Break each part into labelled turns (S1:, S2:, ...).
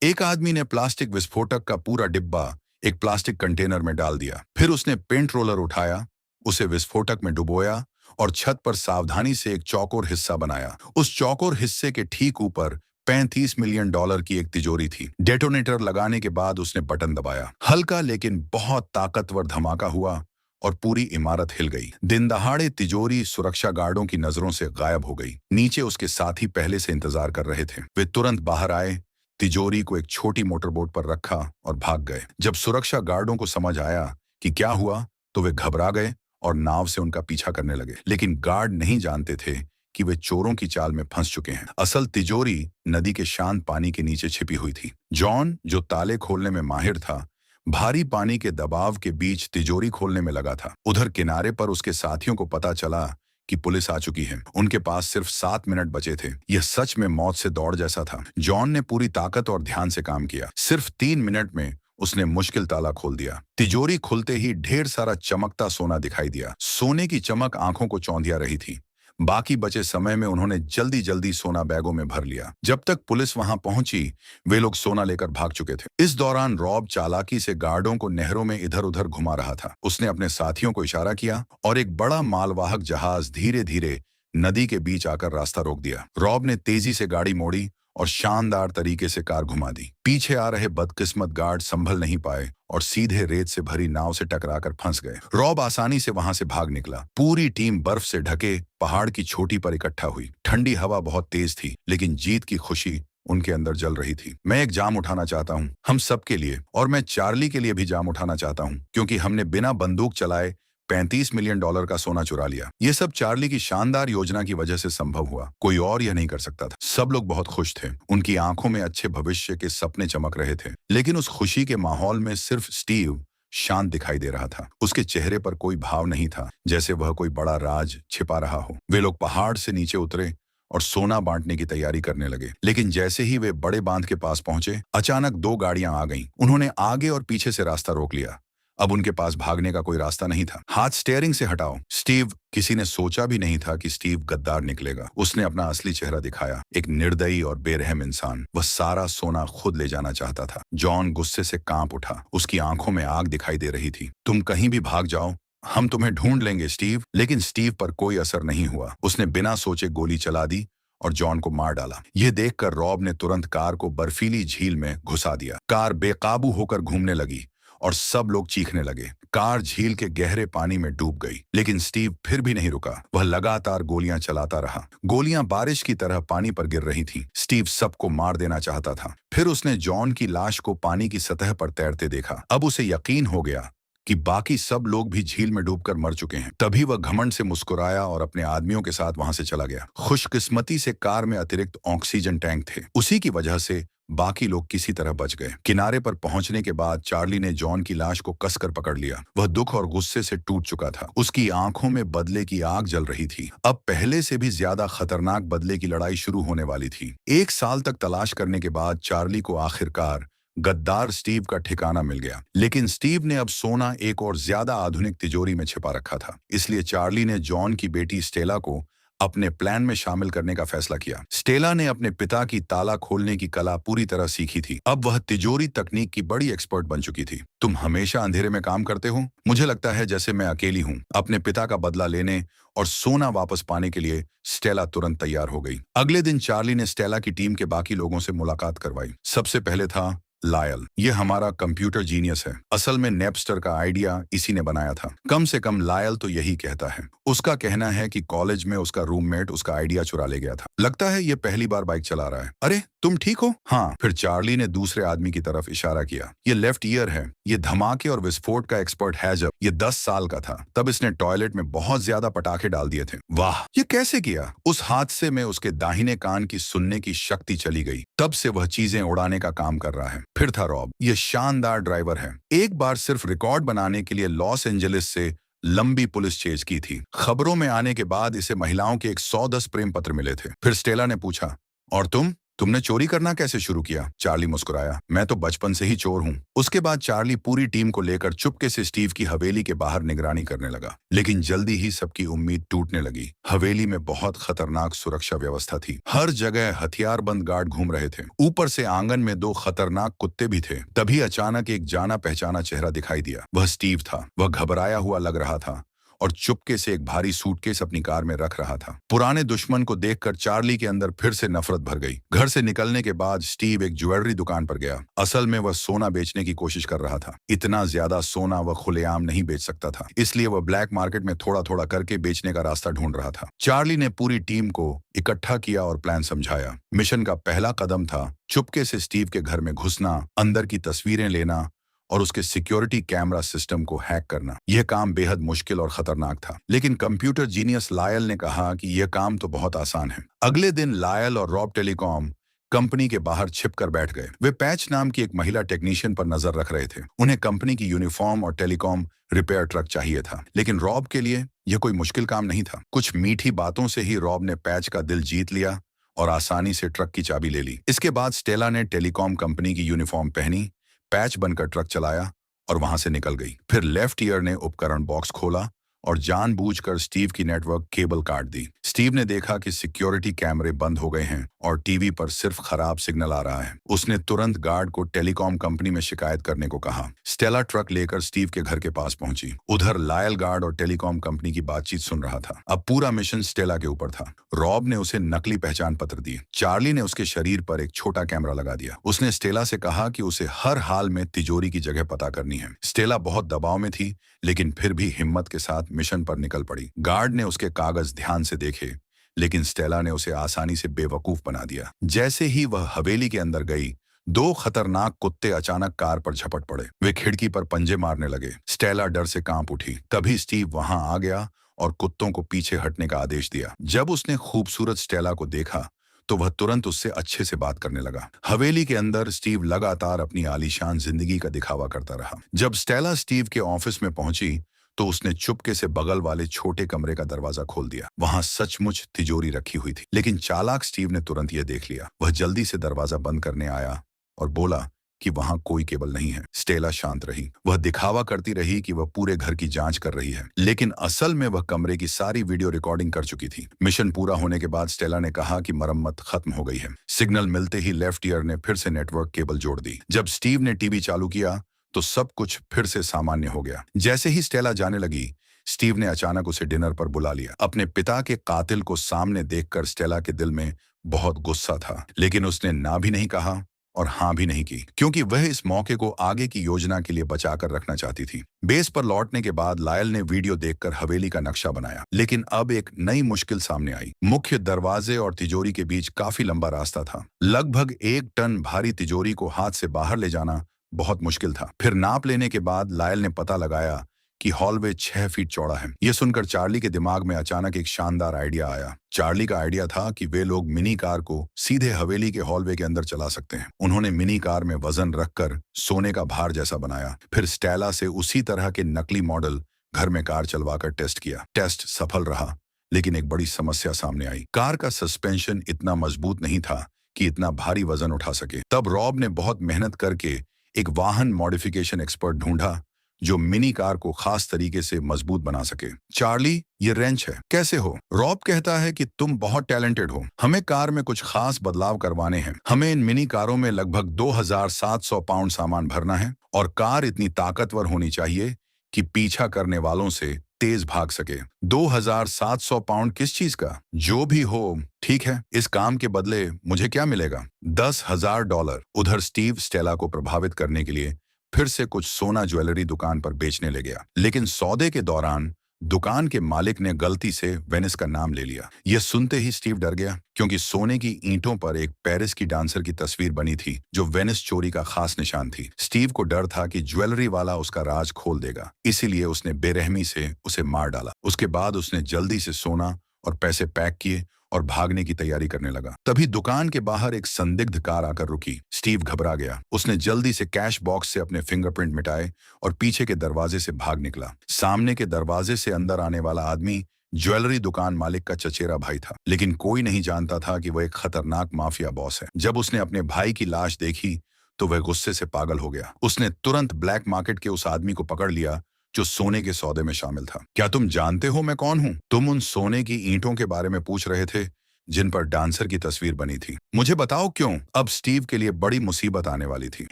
S1: एक आदमी ने प्लास्टिक विस्फोटक का पूरा डिब्बा एक प्लास्टिक कंटेनर में डाल दिया। फिर उसने पेंट रोलर उठाया, उसे विस्फोटक में डुबोया और छत पर सावधानी से एक चौकोर हिस्सा बनाया। उस चौकोर हिस्से के ठीक ऊपर $35 मिलियन की एक तिजोरी थी। डेटोनेटर लगाने के बाद उसने बटन दबाया। हल्का लेकिन बहुत ताकतवर धमाका हुआ और पूरी इमारत हिल गई। दिन दहाड़े तिजोरी सुरक्षा गार्डों की नजरों से गायब हो गई। नीचे उसके साथी पहले से इंतजार कर रहे थे। वे तुरंत बाहर आए, तिजोरी को एक छोटी मोटरबोट पर रखा और भाग गए। जब सुरक्षा गार्डों को समझ आया कि क्या हुआ, तो वे घबरा गए और नाव से उनका पीछा करने लगे। लेकिन गार्ड नहीं जानते थे कि वे चोरों की चाल में फंस चुके हैं। असल तिजोरी नदी के शांत पानी के नीचे छिपी हुई थी। जॉन, जो ताले खोलने में माहिर था, भारी पानी के दबाव के बीच तिजोरी खोलने में लगा था। उधर किनारे पर उसके साथियों को पता चला कि पुलिस आ चुकी है। उनके पास सिर्फ 7 मिनट बचे थे। यह सच में मौत से दौड़ जैसा था। जॉन ने पूरी ताकत और ध्यान से काम किया। सिर्फ 3 मिनट में उसने मुश्किल ताला खोल दिया। तिजोरी खुलते ही ढेर सारा चमकता सोना दिखाई दिया। सोने की चमक आंखों को चौंधिया रही थी। बाकी बचे समय में उन्होंने जल्दी जल्दी सोना बैगों में भर लिया। जब तक पुलिस वहां पहुंची, वे लोग सोना लेकर भाग चुके थे। इस दौरान रॉब चालाकी से गार्डों को नहरों में इधर उधर घुमा रहा था। उसने अपने साथियों को इशारा किया और एक बड़ा मालवाहक जहाज धीरे धीरे नदी के बीच आकर रास्ता रोक दिया। रॉब ने तेजी से गाड़ी मोड़ी और शानदार तरीके से कार घुमा दी। पीछे आ रहे बदकिस्मत गार्ड संभल नहीं पाए और सीधे रेत से भरी नाव से टकराकर फंस गए। रॉब आसानी से वहां से भाग निकला। पूरी टीम बर्फ से ढके पहाड़ की चोटी पर इकट्ठा हुई। ठंडी हवा बहुत तेज थी, लेकिन जीत की खुशी उनके अंदर जल रही थी। मैं एक जाम उठाना चाहता हूँ, हम सब के लिए, और मैं चार्ली के लिए भी जाम उठाना चाहता हूँ, क्योंकि हमने बिना बंदूक चलाए $35 मिलियन का सोना चुरा लिया। ये सब चार्ली की शानदार योजना की वजह से संभव हुआ। कोई और यह नहीं कर सकता था। सब लोग बहुत खुश थे। उनकी आंखों में अच्छे भविष्य के सपने चमक रहे थे। लेकिन उस खुशी के माहौल में सिर्फ स्टीव शांत दिखाई दे रहा था। उसके चेहरे पर कोई भाव नहीं था, जैसे वह कोई बड़ा राज छिपा रहा हो। वे लोग पहाड़ से नीचे उतरे और सोना बांटने की तैयारी करने लगे। लेकिन जैसे ही वे बड़े बांध के पास पहुंचे, अचानक 2 गाड़ियां आ गईं। उन्होंने आगे और पीछे से रास्ता रोक लिया। अब उनके पास भागने का कोई रास्ता नहीं था। हाथ स्टीयरिंग से हटाओ, स्टीव। किसी ने सोचा भी नहीं था कि स्टीव गद्दार निकलेगा। उसने अपना असली चेहरा दिखाया, एक निर्दयी और बेरहम इंसान। वह सारा सोना खुद ले जाना चाहता था। जॉन गुस्से से कांप उठा। उसकी आंखों में आग दिखाई दे रही थी। तुम कहीं भी भाग जाओ, हम तुम्हें ढूंढ लेंगे, स्टीव। लेकिन स्टीव पर कोई असर नहीं हुआ। उसने बिना सोचे गोली चला दी और जॉन को मार डाला। यह देखकर रॉब ने तुरंत कार को बर्फीली झील में घुसा दिया। कार बेकाबू होकर घूमने लगी और सब लोग चीखने लगे। कार झील के गहरे पानी में डूब गई। लेकिन स्टीव फिर भी नहीं रुका। वह लगातार गोलियां चलाता रहा। गोलियां बारिश की तरह पानी पर गिर रही थीं। स्टीव सबको मार देना चाहता था। फिर उसने जॉन की लाश को पानी की सतह पर तैरते देखा। अब उसे यकीन हो गया कि बाकी सब लोग भी झील में डूबकर मर चुके हैं। तभी वह घमंड से मुस्कुराया और अपने आदमियों के साथ वहां से चला गया। खुशकिस्मती से कार में अतिरिक्त ऑक्सीजन टैंक थे। उसी की वजह से बाकी लोग किसी तरह बच गए। किनारे पर पहुंचने के बाद चार्ली ने जॉन की लाश को कसकर पकड़ लिया। वह दुख और गुस्से से टूट चुका था। उसकी आंखों में बदले की आग जल रही थी। अब पहले से भी ज्यादा खतरनाक बदले की लड़ाई शुरू होने वाली थी। 1 साल तक तलाश करने के बाद चार्ली को आखिरकार गद्दार स्टीव का ठिकाना मिल गया। लेकिन स्टीव ने अब सोना एक और ज्यादा आधुनिक तिजोरी में छिपा रखा था। इसलिए चार्ली ने जॉन की बेटी स्टेला को अपने प्लान में शामिल करने का फैसला किया। स्टेला ने अपने पिता की ताला खोलने की कला पूरी तरह सीखी थी। अब वह तिजोरी तकनीक की बड़ी एक्सपर्ट बन चुकी थी। तुम हमेशा अंधेरे में काम करते हो? मुझे लगता है जैसे मैं अकेली हूँ। अपने पिता का बदला लेने और सोना वापस पाने के लिए स्टेला तुरंत तैयार हो गई। अगले दिन चार्ली ने स्टेला की टीम के बाकी लोगों से मुलाकात करवाई। सबसे पहले था लायल। ये हमारा कंप्यूटर जीनियस है। असल में नेपस्टर का आइडिया इसी ने बनाया था। कम से कम लायल तो यही कहता है। उसका कहना है कि कॉलेज में उसका रूममेट उसका आइडिया चुरा ले गया था। लगता है ये पहली बार बाइक चला रहा है। अरे तुम ठीक हो? हाँ। फिर चार्ली ने दूसरे आदमी की तरफ इशारा किया। ये लेफ्ट ईयर है। ये धमाके और विस्फोट का एक्सपर्ट है। जब ये 10 साल का था, तब इसने टॉयलेट में बहुत ज्यादा पटाखे डाल दिए थे। वाह, ये कैसे किया? उस हादसे में उसके दाहिने कान की सुनने की शक्ति चली गई। तब से वह चीजें उड़ाने का काम कर रहा है। फिर था रॉब। ये शानदार ड्राइवर है। एक बार सिर्फ रिकॉर्ड बनाने के लिए लॉस एंजलिस से लंबी पुलिस चेज की थी। खबरों में आने के बाद इसे महिलाओं के 110 प्रेम पत्र मिले थे। फिर स्टेला ने पूछा, और तुम? तुमने चोरी करना कैसे शुरू किया? चार्ली मुस्कुराया। मैं तो बचपन से ही चोर हूँ। उसके बाद चार्ली पूरी टीम को लेकर चुपके से स्टीव की हवेली के बाहर निगरानी करने लगा। लेकिन जल्दी ही सबकी उम्मीद टूटने लगी। हवेली में बहुत खतरनाक सुरक्षा व्यवस्था थी। हर जगह हथियारबंद गार्ड घूम रहे थे। ऊपर से आंगन में 2 खतरनाक कुत्ते भी थे। तभी अचानक एक जाना पहचाना चेहरा दिखाई दिया। वह स्टीव था। वह घबराया हुआ लग रहा था और चुपके से एक भारी सूटकेस अपनी कार में रख रहा था। पुराने दुश्मन को देखकर चार्ली के अंदर फिर से नफरत भर गई। घर से निकलने के बाद स्टीव एक ज्वेलरी दुकान पर गया। असल में वह सोना बेचने की कोशिश कर रहा था। इतना ज्यादा सोना वह खुलेआम नहीं बेच सकता था, इसलिए वह ब्लैक मार्केट में थोड़ा थोड़ा करके बेचने का रास्ता ढूंढ रहा था। चार्ली ने पूरी टीम को इकट्ठा किया और प्लान समझाया। मिशन का पहला कदम था चुपके से स्टीव के घर में घुसना, अंदर की तस्वीरें लेना और उसके सिक्योरिटी कैमरा सिस्टम को हैक करना। यह काम बेहद मुश्किल और खतरनाक था, लेकिन कंप्यूटर जीनियस लायल ने कहा कि यह काम तो बहुत आसान है। अगले दिन लायल और रॉब टेलीकॉम कंपनी के बाहर छिपकर बैठ गए। वे पैच नाम की एक महिला टेक्नीशियन पर नजर रख रहे थे। उन्हें कंपनी की यूनिफॉर्म और टेलीकॉम रिपेयर ट्रक चाहिए था, लेकिन रॉब के लिए यह कोई मुश्किल काम नहीं था। कुछ मीठी बातों से ही रॉब ने पैच का दिल जीत लिया और आसानी से ट्रक की चाबी ले ली। इसके बाद स्टेला ने टेलीकॉम कंपनी की यूनिफॉर्म पहनी, पैच बनकर ट्रक चलाया और वहां से निकल गई। फिर लेफ्ट ईयर ने उपकरण बॉक्स खोला और जानबूझकर स्टीव की नेटवर्क केबल काट दी। स्टीव ने देखा कि सिक्योरिटी कैमरे बंद हो गए हैं और टीवी पर सिर्फ खराब सिग्नल आ रहा है। उसने तुरंत गार्ड को टेलीकॉम कंपनी में शिकायत करने को कहा। स्टेला ट्रक लेकर स्टीव के घर के पास पहुंची। उधर लायल गार्ड और टेलीकॉम कंपनी की बातचीत सुन रहा था। अब पूरा मिशन स्टेला के ऊपर था। रॉब ने उसे नकली पहचान पत्र दिए। चार्ली ने उसके शरीर पर एक छोटा कैमरा लगा दिया। उसने स्टेला से कहा कि उसे हर हाल में तिजोरी की जगह पता करनी है। स्टेला बहुत दबाव में थी, लेकिन फिर भी हिम्मत के साथ मिशन पर निकल पड़ी। गार्ड ने उसके कागज ध्यान से देखे, लेकिन स्टेला ने उसे आसानी से बेवकूफ बना दिया। जैसे ही वह हवेली के अंदर गई, 2 खतरनाक कुत्ते अचानक कार पर झपट पड़े। वे खिड़की पर पंजे मारने लगे। स्टेला डर से कांप उठी। तभी स्टीव वहां आ गया और कुत्तों को पीछे हटने का आदेश दिया। जब उसने खूबसूरत स्टेला को देखा तो वह तुरंत उससे अच्छे से बात करने लगा। हवेली के अंदर स्टीव लगातार अपनी आलीशान जिंदगी का दिखावा करता रहा। जब स्टेला स्टीव के ऑफिस में पहुंची तो उसने चुपके से बगल वाले छोटे कमरे का दरवाजा खोल दिया। वहां सचमुच तिजोरी रखी हुई थी, लेकिन चालाक स्टीव ने तुरंत यह देख लिया। वह जल्दी से दरवाजा बंद करने आया और बोला कि वहां कोई केबल नहीं है। स्टेला शांत रही। वह दिखावा करती रही कि वह पूरे घर की जांच कर रही है, लेकिन असल में वह कमरे की सारी वीडियो रिकॉर्डिंग कर चुकी थी। मिशन पूरा होने के बाद स्टेला ने कहा कि मरम्मत खत्म हो गई है। सिग्नल मिलते ही लेफ्ट ईयर ने फिर से नेटवर्क केबल जोड़ दी। जब स्टीव ने टीवी चालू किया तो सब कुछ फिर से सामान्य हो गया। जैसे ही स्टेला जाने लगी, स्टीव ने अचानक उसे डिनर पर बुला लिया। अपने पिता के कातिल को सामने देखकर स्टेला के दिल में बहुत गुस्सा था, लेकिन उसने ना भी नहीं कहा और हाँ भी नहीं की, क्योंकि वह इस मौके को आगे की योजना के लिए बचाकर रखना चाहती थी। बेस पर लौटने के बाद लायल ने वीडियो देखकर हवेली का नक्शा बनाया, लेकिन अब एक नई मुश्किल सामने आई। मुख्य दरवाजे और तिजोरी के बीच काफी लंबा रास्ता था। लगभग 1 टन भारी तिजोरी को हाथ से बाहर ले जाना बहुत मुश्किल था। फिर नाप लेने के बाद लायल ने पता लगाया कि हॉलवे 6 फीट चौड़ा है। यह सुनकर चार्ली के दिमाग में अचानक एक शानदार आइडिया आया। चार्ली का आइडिया था कि वे लोग मिनी कार को सीधे हवेली के हॉलवे के अंदर चला सकते हैं। उन्होंने मिनी कार में वजन रखकर सोने का भार जैसा बनाया। फिर स्टेला से उसी तरह के नकली मॉडल घर में कार चलवाकर टेस्ट किया। टेस्ट सफल रहा, लेकिन एक बड़ी समस्या सामने आई। कार का सस्पेंशन इतना मजबूत नहीं था कि इतना भारी वजन उठा सके। तब रॉब ने बहुत मेहनत करके एक वाहन मॉडिफिकेशन एक्सपर्ट ढूंढा जो मिनी कार को खास तरीके से मजबूत बना सके। चार्ली, ये रेंच है, कैसे हो? रॉब कहता है कि तुम बहुत टैलेंटेड हो। हमें कार में कुछ खास बदलाव करवाने हैं। हमें इन मिनी कारों में लगभग 2700 पाउंड सामान भरना है और कार इतनी ताकतवर होनी चाहिए कि पीछा करने वालों से तेज भाग सके। 2700 पाउंड किस चीज का? जो भी हो, ठीक है। इस काम के बदले मुझे क्या मिलेगा? $10,000। उधर स्टीव स्टेला को प्रभावित करने के लिए फिर से कुछ सोना ज्वेलरी दुकान पर बेचने ले गया, लेकिन सौदे के दौरान दुकान के मालिक ने गलती से वेनिस का नाम ले लिया। यह सुनते ही स्टीव डर गया, क्योंकि सोने की ईंटों पर एक पेरिस की डांसर की तस्वीर बनी थी जो वेनिस चोरी का खास निशान थी। स्टीव को डर था कि ज्वेलरी वाला उसका राज खोल देगा, इसीलिए उसने बेरहमी से उसे मार डाला। उसके बाद उसने जल्दी से सोना और पैसे पैक किए और भागने की तैयारी करने लगा। तभी दुकान के बाहर एक संदिग्ध कार आकर रुकी। स्टीव घबरा गया। उसने जल्दी से कैश बॉक्स से अपने फिंगरप्रिंट मिटाए और पीछे के दरवाजे से भाग निकला। सामने के दरवाजे से अंदर आने वाला आदमी ज्वेलरी दुकान मालिक का चचेरा भाई था, लेकिन कोई नहीं जानता था कि वह एक खतरनाक माफिया बॉस है। जब उसने अपने भाई की लाश देखी तो वह गुस्से से पागल हो गया। उसने तुरंत ब्लैक मार्केट के उस आदमी को पकड़ लिया जो सोने के सौदे में शामिल था। क्या तुम जानते हो मैं कौन हूं? तुम उन सोने की ईंटों के बारे में पूछ रहे थे जिन पर डांसर की तस्वीर बनी थी। मुझे बताओ क्यों? अब स्टीव के लिए बड़ी मुसीबत आने वाली थी।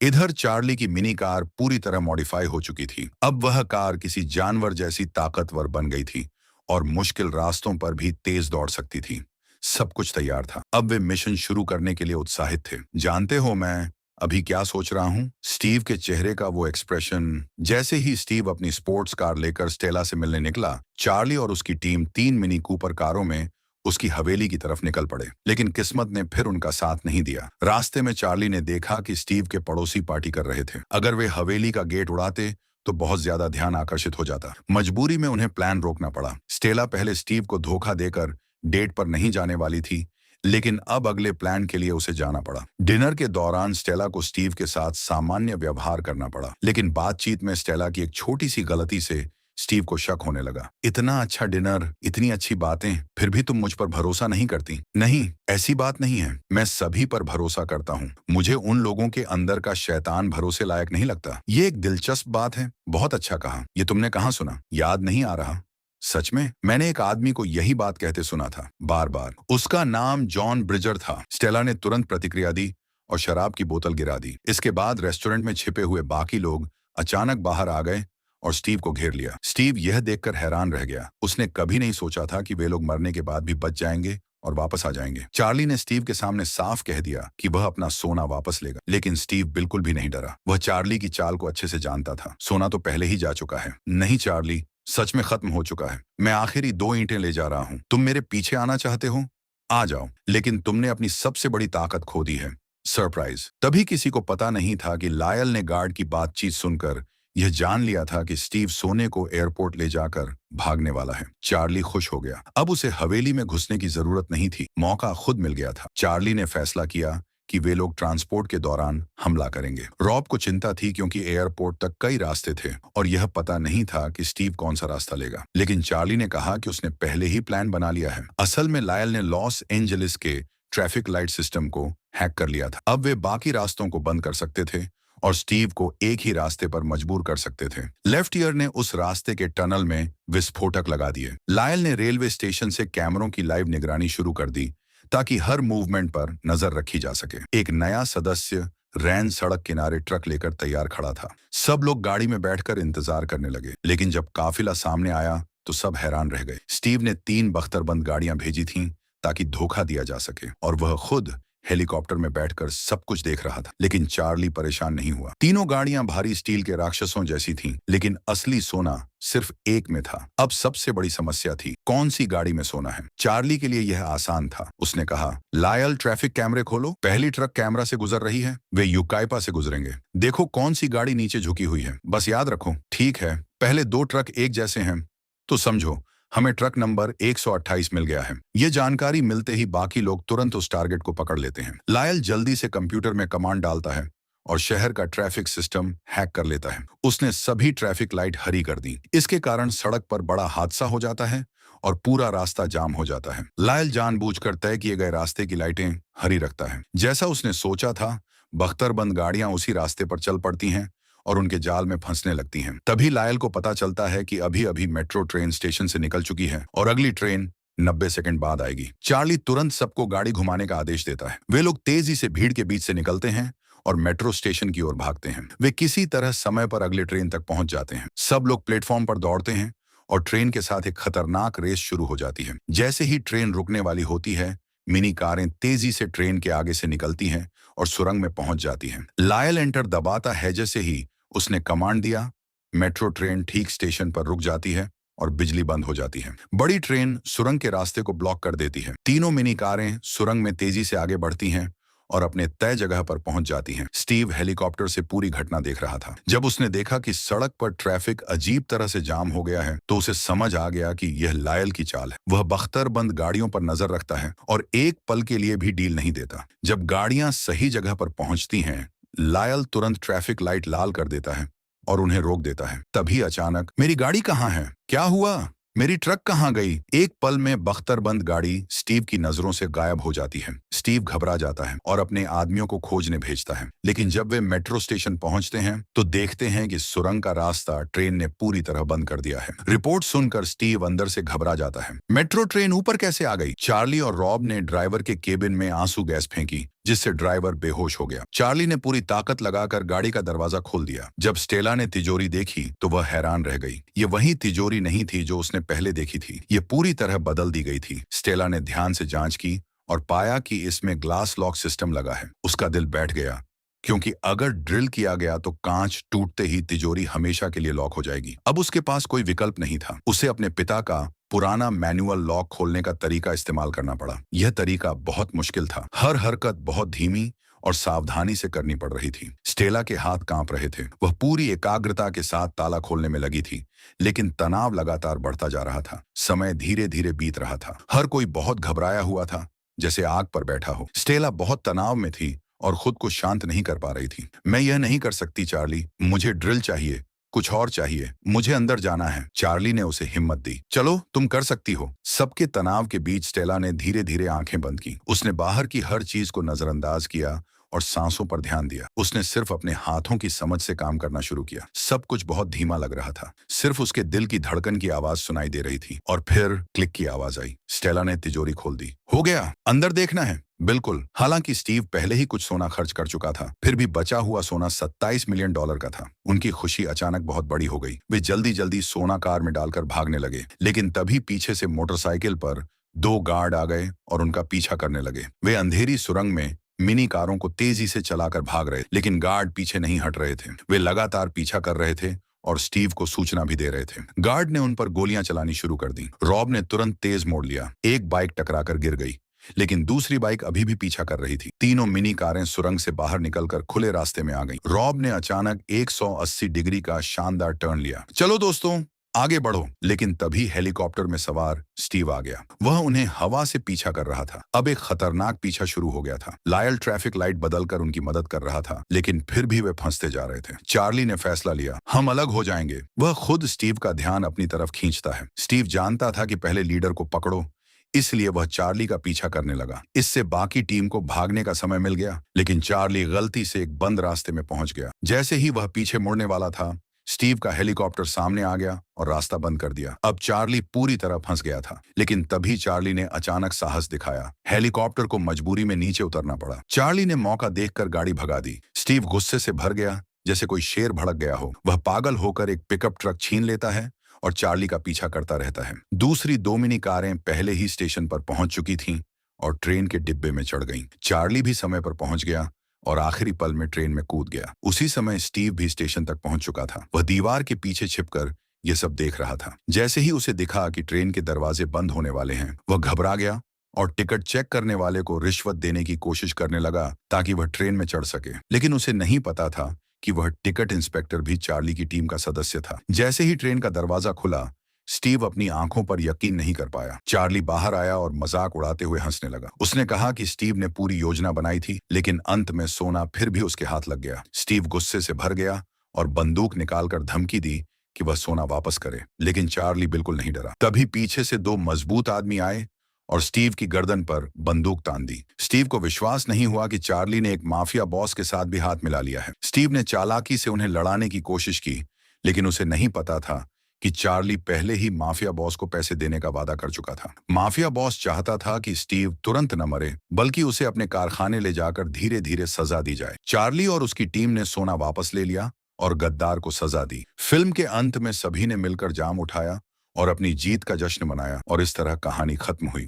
S1: इधर चार्ली की मिनी कार पूरी तरह मॉडिफाई हो चुकी थी। अब वह कार किसी जानवर जैसी ताकतवर बन गई थी और मुश्किल रास्तों पर भी तेज दौड़ सकती थी। सब कुछ तैयार था। अब वे मिशन शुरू करने के लिए उत्साहित थे। जानते हो मैं अभी क्या सोच रहा हूँ? स्टीव के चेहरे का वो एक्सप्रेशन। जैसे ही स्टीव अपनी स्पोर्ट्स कार लेकर स्टेला से मिलने निकला, चार्ली और उसकी टीम 3 मिनी कूपर कारों में उसकी हवेली की तरफ निकल पड़े। लेकिन किस्मत ने फिर उनका साथ नहीं दिया। रास्ते में चार्ली ने देखा कि स्टीव के पड़ोसी पार्टी कर रहे थे। अगर वे हवेली का गेट उड़ाते तो बहुत ज्यादा ध्यान आकर्षित हो जाता। मजबूरी में उन्हें प्लान रोकना पड़ा। स्टेला पहले स्टीव को धोखा देकर डेट पर नहीं जाने वाली थी, लेकिन अब अगले प्लान के लिए उसे जाना पड़ा। डिनर के दौरान स्टेला को स्टीव के साथ सामान्य व्यवहार करना पड़ा, लेकिन बातचीत में स्टेला की एक छोटी सी गलती से स्टीव को शक होने लगा। इतना अच्छा डिनर, इतनी अच्छी बातें, फिर भी तुम मुझ पर भरोसा नहीं करती? नहीं, ऐसी बात नहीं है। मैं सभी पर भरोसा करता हूँ। मुझे उन लोगों के अंदर का शैतान भरोसे लायक नहीं लगता। ये एक दिलचस्प बात है। बहुत अच्छा कहा। ये तुमने कहाँ सुना? याद नहीं आ रहा? सच में? मैंने एक आदमी को यही बात कहते सुना था, बार बार। उसका नाम जॉन ब्रिजर था। स्टेला ने तुरंत प्रतिक्रिया दी और शराब की बोतल गिरा दी। इसके बाद रेस्टोरेंट में छिपे हुए बाकी लोग अचानक बाहर आ गए और स्टीव को घेर लिया। स्टीव यह देखकर हैरान रह गया। उसने कभी नहीं सोचा था कि वे लोग मरने के बाद भी बच जाएंगे और वापस आ जाएंगे। चार्ली ने स्टीव के सामने साफ कह दिया कि वह अपना सोना वापस लेगा, लेकिन स्टीव बिल्कुल भी नहीं डरा। वह चार्ली की चाल को अच्छे से जानता था। सोना तो पहले ही जा चुका है। नहीं चार्ली, सच में खत्म हो चुका है। मैं आखिरी 2 ईंटें ले जा रहा हूं। तुम मेरे पीछे आना चाहते हो? आ जाओ, लेकिन तुमने अपनी सबसे बड़ी ताकत खो दी है। सरप्राइज। तभी किसी को पता नहीं था कि लायल ने गार्ड की बातचीत सुनकर यह जान लिया था कि स्टीव सोने को एयरपोर्ट ले जाकर भागने वाला है। चार्ली खुश हो गया। अब उसे हवेली में घुसने की जरूरत नहीं थी। मौका खुद मिल गया था। चार्ली ने फैसला किया कि वे लोग ट्रांसपोर्ट के दौरान हमला करेंगे। रॉब को चिंता थी क्योंकि एयरपोर्ट तक कई रास्ते थे और यह पता नहीं था कि स्टीव कौन सा रास्ता लेगा। लेकिन चार्ली ने कहा कि उसने पहले ही प्लान बना लिया है। असल में लायल ने लॉस एंजलिस के ट्रैफिक लाइट सिस्टम को हैक कर लिया था। अब वे बाकी रास्तों को बंद कर सकते थे और स्टीव को एक ही रास्ते पर मजबूर कर सकते थे। लेफ्ट ईयर ने उस रास्ते के टनल में विस्फोटक लगा दिए। लायल ने रेलवे स्टेशन से कैमरों की लाइव निगरानी शुरू कर दी ताकि हर मूवमेंट पर नजर रखी जा सके। एक नया सदस्य रैन सड़क किनारे ट्रक लेकर तैयार खड़ा था। सब लोग गाड़ी में बैठकर इंतजार करने लगे, लेकिन जब काफिला सामने आया तो सब हैरान रह गए। स्टीव ने 3 बख्तरबंद गाड़ियां भेजी थीं ताकि धोखा दिया जा सके और वह खुद हेलीकॉप्टर में बैठकर सब कुछ देख रहा था। लेकिन चार्ली परेशान नहीं हुआ। तीनों गाड़ियां भारी स्टील के राक्षसों जैसी थीं, लेकिन असली सोना सिर्फ एक में था। अब सबसे बड़ी समस्या थी कौन सी गाड़ी में सोना है। चार्ली के लिए यह आसान था। उसने कहा, लायल ट्रैफिक कैमरे खोलो। पहली ट्रक कैमरा से गुजर रही है। वे युकाइपा से गुजरेंगे। देखो कौन सी गाड़ी नीचे झुकी हुई है। बस याद रखो। ठीक है, पहले 2 ट्रक एक जैसे हैं तो समझो हमें ट्रक नंबर 128 मिल गया है। ये जानकारी मिलते ही बाकी लोग तुरंत उस टारगेट को पकड़ लेते हैं। लायल जल्दी से कंप्यूटर में कमांड डालता है और शहर का ट्रैफिक सिस्टम हैक कर लेता है। उसने सभी ट्रैफिक लाइट हरी कर दी। इसके कारण सड़क पर बड़ा हादसा हो जाता है और पूरा रास्ता जाम हो जाता है। लायल जानबूझकर तय किए गए रास्ते की लाइटें हरी रखता है। जैसा उसने सोचा था, बख्तरबंद गाड़ियां उसी रास्ते पर चल पड़ती हैं और उनके जाल में फंसने लगती हैं। तभी लायल को पता चलता है कि अभी अभी मेट्रो ट्रेन स्टेशन से निकल चुकी है और अगली ट्रेन 90 सेकंड बाद आएगी। चार्ली तुरंत सबको गाड़ी घुमाने का आदेश देता है। वे लोग तेजी से भीड़ के बीच से निकलते हैं और मेट्रो स्टेशन की ओर भागते हैं। वे किसी तरह समय पर अगली ट्रेन तक पहुंच जाते हैं। सब लोग प्लेटफॉर्म पर दौड़ते हैं और ट्रेन के साथ एक खतरनाक रेस शुरू हो जाती है। जैसे ही ट्रेन रुकने वाली होती है, मिनी कारें तेजी से ट्रेन के आगे से निकलती हैं और सुरंग में पहुंच जाती हैं। लायल एंटर दबाता है। जैसे ही उसने कमांड दिया, मेट्रो ट्रेन ठीक स्टेशन पर रुक जाती है और बिजली बंद हो जाती है। बड़ी ट्रेन सुरंग के रास्ते को ब्लॉक कर देती है। तीनों मिनी कारें सुरंग में तेजी से आगे बढ़ती हैं और अपने तय जगह पर पहुंच जाती हैं। स्टीव हेलीकॉप्टर से पूरी घटना देख रहा था। जब उसने देखा कि सड़क पर ट्रैफिक अजीब तरह से जाम हो गया है तो उसे समझ आ गया कि यह लायल की चाल है। वह बख्तरबंद गाड़ियों पर नजर रखता है और एक पल के लिए भी डील नहीं देता। जब गाड़ियां सही जगह पर पहुंचती हैं, लायल तुरंत ट्रैफिक लाइट लाल कर देता है और उन्हें रोक देता है। तभी अचानक, मेरी गाड़ी कहाँ है? क्या हुआ? मेरी ट्रक कहाँ गई? एक पल में बख्तरबंद गाड़ी स्टीव की नजरों से गायब हो जाती है। स्टीव घबरा जाता है और अपने आदमियों को खोजने भेजता है, लेकिन जब वे मेट्रो स्टेशन पहुंचते हैं तो देखते हैं कि सुरंग का रास्ता ट्रेन ने पूरी तरह बंद कर दिया है। रिपोर्ट सुनकर स्टीव अंदर से घबरा जाता है। मेट्रो ट्रेन ऊपर कैसे आ गई? चार्ली और रॉब ने ड्राइवर के केबिन में आंसू गैस फेंकी, जिससे ड्राइवर बेहोश हो गया। चार्ली ने पूरी ताकत लगाकर गाड़ी का दरवाजा खोल दिया। जब स्टेला ने तिजोरी देखी तो वह हैरान रह गई। ये वही तिजोरी नहीं थी जो उसने पहले देखी थी। ये पूरी तरह बदल दी गई थी। स्टेला ने ध्यान से जांच की और पाया कि इसमें ग्लास लॉक सिस्टम लगा है। उसका दिल बैठ गया, क्योंकि अगर ड्रिल किया गया तो कांच टूटते ही तिजोरी हमेशा के लिए लॉक हो जाएगी। अब उसके पास कोई विकल्प नहीं था। उसे अपने पिता का पुराना मैनुअल लॉक खोलने का तरीका इस्तेमाल करना पड़ा। यह तरीका बहुत मुश्किल था। हर हरकत बहुत धीमी और सावधानी से करनी पड़ रही थी। स्टेला के हाथ कांप रहे थे। वह पूरी एकाग्रता के साथ ताला खोलने में लगी थी, लेकिन तनाव लगातार बढ़ता जा रहा था। समय धीरे धीरे बीत रहा था। हर कोई बहुत घबराया हुआ था, जैसे आग पर बैठा हो। स्टेला बहुत तनाव में थी और खुद को शांत नहीं कर पा रही थी। मैं यह नहीं कर सकती चार्ली, मुझे ड्रिल चाहिए, कुछ और चाहिए, मुझे अंदर जाना है। चार्ली ने उसे हिम्मत दी। चलो, तुम कर सकती हो। सबके तनाव के बीच स्टेला ने धीरे धीरे आंखें बंद की। उसने बाहर की हर चीज को नजरअंदाज किया और सांसों पर ध्यान दिया। उसने सिर्फ अपने हाथों की समझ से काम करना शुरू किया। सब कुछ बहुत धीमा लग रहा था। सिर्फ उसके दिल की धड़कन की आवाज सुनाई दे रही थी। और फिर क्लिक की आवाज आई। स्टेला ने तिजोरी खोल दी। हो गया, अंदर देखना है। बिल्कुल। हालांकि स्टीव पहले ही कुछ सोना खर्च कर चुका था, फिर भी बचा हुआ सोना $27 मिलियन का था। उनकी खुशी अचानक बहुत बड़ी हो गई। वे जल्दी जल्दी सोना कार में डालकर भागने लगे, लेकिन तभी पीछे से मोटरसाइकिल पर 2 गार्ड आ गए और उनका पीछा करने लगे। वे अंधेरी सुरंग में मिनी कारों को तेजी से चलाकर भाग रहे, लेकिन गार्ड पीछे नहीं हट रहे थे। वे लगातार पीछा कर रहे थे और स्टीव को सूचना भी दे रहे थे। गार्ड ने उन पर गोलियां चलानी शुरू कर दी। रॉब ने तुरंत तेज मोड़ लिया। एक बाइक टकराकर गिर गई, लेकिन दूसरी बाइक अभी भी पीछा कर रही थी। तीनों मिनी कारें सुरंग से बाहर निकलकर खुले रास्ते में आ गईं। रॉब ने अचानक 180 डिग्री का शानदार टर्न लिया। चलो दोस्तों, आगे बढ़ो। लेकिन तभी हेलीकॉप्टर में सवार स्टीव आ गया। वह उन्हें हवा से पीछा कर रहा था। अब एक खतरनाक पीछा शुरू हो गया था। लायल ट्रैफिक लाइट बदलकर उनकी मदद कर रहा था, लेकिन फिर भी वे फंसते जा रहे थे। चार्ली ने फैसला लिया, हम अलग हो जाएंगे। वह खुद स्टीव का ध्यान अपनी तरफ खींचता है। स्टीव जानता था कि पहले लीडर को पकड़ो, इसलिए वह चार्ली का पीछा करने लगा। इससे बाकी टीम को भागने का समय मिल गया, लेकिन चार्ली गलती से एक बंद रास्ते में पहुंच गया। जैसे ही वह पीछे मुड़ने वाला था, स्टीव का हेलीकॉप्टर सामने आ गया और रास्ता बंद कर दिया। अब चार्ली पूरी तरह फंस गया था, लेकिन तभी चार्ली ने अचानक साहस दिखाया। हेलीकॉप्टर को मजबूरी में नीचे उतरना पड़ा। चार्ली ने मौका देखकर गाड़ी भगा दी। स्टीव गुस्से से भर गया, जैसे कोई शेर भड़क गया हो। वह पागल होकर एक पिकअप ट्रक छीन लेता है और चार्ली का पीछा करता रहता है। दूसरी 2 मिनी कारें पहले ही स्टेशन पर पहुंच चुकी थीं और ट्रेन के डिब्बे में चढ़ गईं। चार्ली भी समय पर पहुंच गया और आखिरी पल में ट्रेन में कूद गया। उसी समय स्टीव भी स्टेशन तक पहुंच चुका था। वह दीवार के पीछे छिपकर यह सब देख रहा था। जैसे ही उसे दिखा कि ट्रेन के दरवाजे बंद होने वाले हैं, वह घबरा गया और टिकट चेक करने वाले को रिश्वत देने की कोशिश करने लगा ताकि वह ट्रेन में चढ़ सके। लेकिन उसे नहीं पता था कि वह टिकट इंस्पेक्टर भी चार्ली की टीम का सदस्य था। जैसे ही ट्रेन का दरवाजा खुला, स्टीव अपनी आंखों पर यकीन नहीं कर पाया। चार्ली बाहर आया और मजाक उड़ाते हुए हंसने लगा। उसने कहा कि स्टीव ने पूरी योजना बनाई थी, लेकिन अंत में सोना फिर भी उसके हाथ लग गया। स्टीव गुस्से से भर गया और बंदूक निकालकर धमकी दी कि वह सोना वापस करे, लेकिन चार्ली बिल्कुल नहीं डरा। तभी पीछे से 2 मजबूत आदमी आए और स्टीव की गर्दन पर बंदूक तान दी। स्टीव को विश्वास नहीं हुआ कि चार्ली ने एक माफिया बॉस के साथ भी हाथ मिला लिया है। स्टीव ने चालाकी से उन्हें लड़ाने की कोशिश की, लेकिन उसे नहीं पता था कि चार्ली पहले ही माफिया बॉस को पैसे देने का वादा कर चुका था। माफिया बॉस चाहता था कि स्टीव तुरंत न मरे, बल्कि उसे अपने कारखाने ले जाकर धीरे धीरे सजा दी जाए। चार्ली और उसकी टीम ने सोना वापस ले लिया और गद्दार को सजा दी। फिल्म के अंत में सभी ने मिलकर जाम उठाया और अपनी जीत का जश्न मनाया, और इस तरह कहानी खत्म हुई।